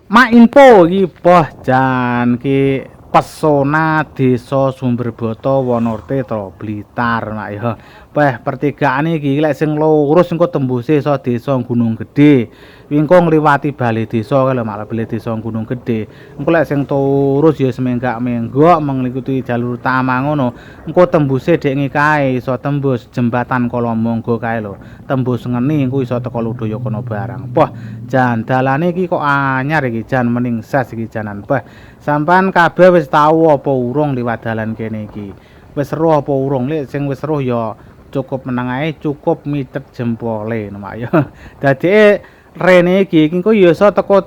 Mak info iki boh jan ki pesona Desa Sumberboto Wonorte to Blitar mak ya. Wah, pertigaan iki lek sing lurus engko tembuse iso Desa Gunung Gedhe. Engko ngliwati Balai Desa lho mak Balai Desa Gunung Gedhe. Engko lek sing terus ya semenggak-menggok mengikuti jalur utama ngono. Engko tembuse dek kae iso tembus jembatan Kolomonggo kae lho. Tembus ngeni engko iso teko Ludaya kono barang. Wah, jan dalane iki kok anyar iki jan mending ses iki janan. Wah, sampean kabeh wis tau apa urung liwat dalan kene iki? Wis seru apa urung? Lek sing wis seru ya cukup meneng ae, cukup mitet jempole mak ya. Dadike rene iki engko ya iso teko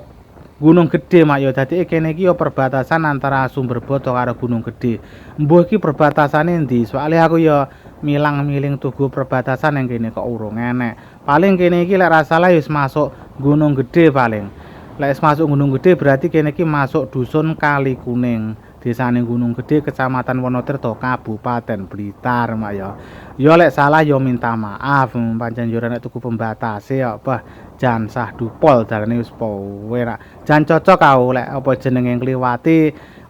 Gunung Gedhe mak ya. Dadike kene iki ya perbatasan antara Sumberboto karo Gunung Gedhe. Mbuh iki perbatasane endi? Soale aku ya milang-miling tugu perbatasan yang kene kok urung enek. Paling kene iki lek ra salah wis masuk Gunung Gedhe paling. Lek masuk Gunung Gedhe berarti kene iki masuk dusun Kali Kuning. Desane Gunung Gedhe, Kecamatan Wonotirto, Kabupaten Blitar mak ya. Ya lek salah ya minta maaf, pancen yo nek tuku pembatase ya apa jan sah dupol dalane wis powe ra. Jan cocok kau lek apa jenenge ngliwati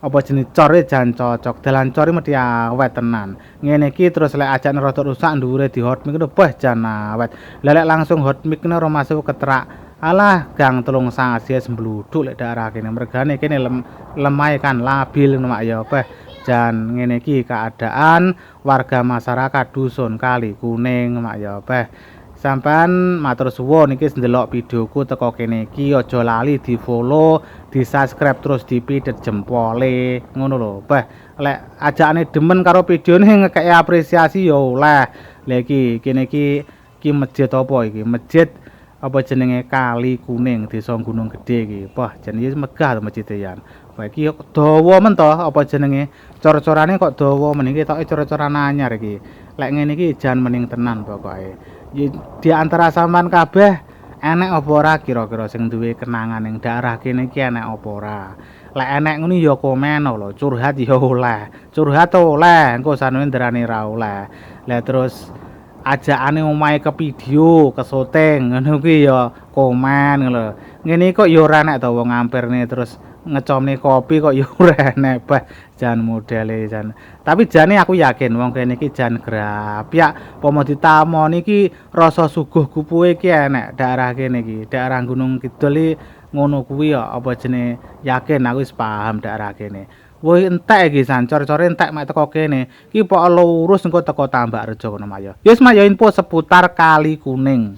apa jenis core jan cocok. Dalan core mesti awet tenan. Ngene iki terus lek ajane rada rusak dhuwure di hot mic beh jan awet. Lek langsung hot mic ora masuk ketrak. Alah gang telung sasi sembluduk lek daerah kene mergane kene lemah kan labil mak ya beh jan ngene iki keadaan warga masyarakat dusun Kali Kuning mak ya beh sampean matur suwun iki ndelok videoku teko kene iki aja lali di-follow, di-subscribe terus dipidet jempole ngono lho beh lek ajakane demen karo videone ngekeki apresiasi ya oleh lha iki kene iki masjid apa iki masjid apa jenenge Kali Kuning Desa Gunung Gedhe iki. Wah, jenenge megah to masjid yan. Wah, iki dawa men to apa jenenge? Cor-corane kok dawa men iki toke cor-coran anyar iki. Lek ngene iki jan mening tenan pokoke. Di antara sampean kabeh enek apa ora kira-kira sing duwe kenangan ning daerah kene iki enek apa ora? Lek enek ngono ya komen lho, curhat ya oleh. Curhat oleh, engko sanune nderani ra oleh. Lah terus ajakane omahe ke video, ke syuting ngono kuwi ya komen lho. Ngene kok ya ora enek to wong ngampirne terus ngecomne kopi kok ya ora enek bah jan modele jan. Tapi jane aku yakin wong kene iki jan grapyak pomo ditamoni iki rasa suguh kupuhe iki enek daerah kene iki. Daerah Gunung Kidul iki ngono kuwi ya apa jenenge yakin aku wis paham daerah kene. Woi entek iki san, core-core entek mek teko kene. Iki pok lurus engko teko Tambakrejo kono mak ya. Wis mak ya info seputar Kali Kuning.